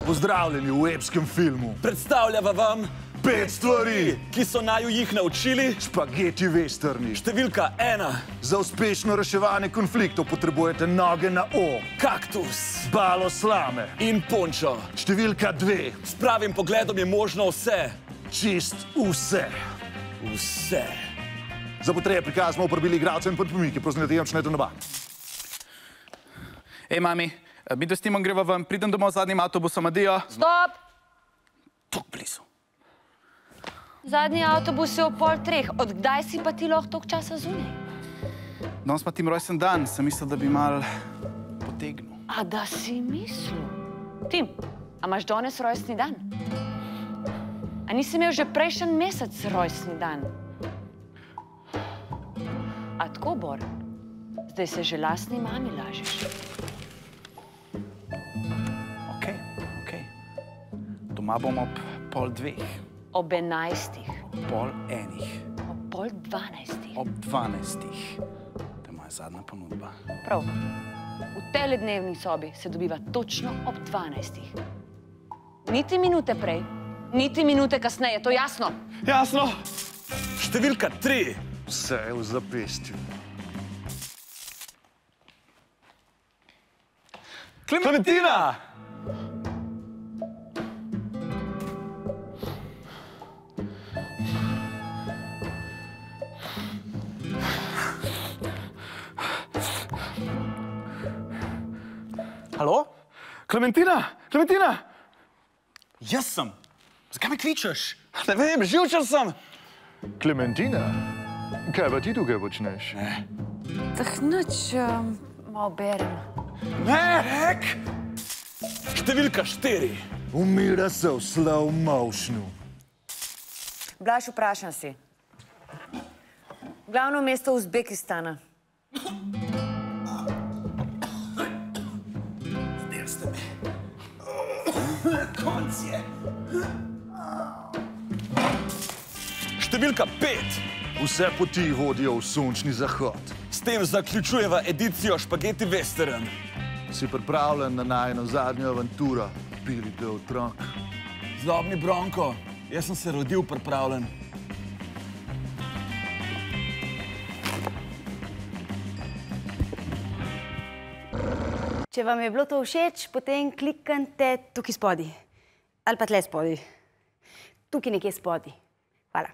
Pozdravljeni v epskem filmu. Predstavljava vam 5 stvari, ki so naju jih naučili. Špageti westerni. Številka 1. Za uspešno reševanje konfliktov potrebujete noge na O. Kaktus. Balo slame. In pončo. Številka 2. S pravim pogledom je možno vse. Čist vse. Vse. Za potrebe prikaz smo uporabili igralce in podpomike. Prosim, šnete na bank. Ej, mami, mi s Timom greva ven, pridem domov z zadnjim avtobusom, adijo. Stop! Tok blizu. Zadnji avtobus je ob 2:30. Od kdaj si pa ti lahko toliko časa zunaj? Danes pa Tim rojsten dan, sem mislil, da bi mal potegnil. A da si mislil? Tim, a imaš danes rojstni dan? A nisi imel že prejšnji mesec rojstni dan? A tako, Bor? Zdaj se že lastni mami lažeš. Okej. Doma bom ob 12:30. Ob 11. Ob 11:30. Ob 11:30. Ob 12:00. To je moja zadnja ponudba. Prav. V tele dnevni sobi se dobiva točno ob 12. Niti minute prej, niti minute kasneje, to jasno? Jasno. Številka 3. Vse je v zapestju. Klementina! Halo? Klementina! Klementina! Jaz sem. Zakaj me kličeš? Ne vem, živčen sem. Klementina, kaj pa ti tukaj počneš? Nič, malo berem. Ne! Številka 4. Umira se v slow motionu. Blaž, vprašam si. Glavno mesto Uzbekistana. Zdaj ste me. Konc je. Številka 5. Vse poti vodijo v sončni zahod. S tem zaključujeva edicijo Špageti Western. Si pripravljen na najino zadnjo avanturo? Pilite otrok. Zlobni Bronko, jaz sem se rodil pripravljen. Če vam je bilo to všeč, potem kliknite tukaj spodaj. Ali pa tle spodaj. Tukaj nekje spodaj. Hvala.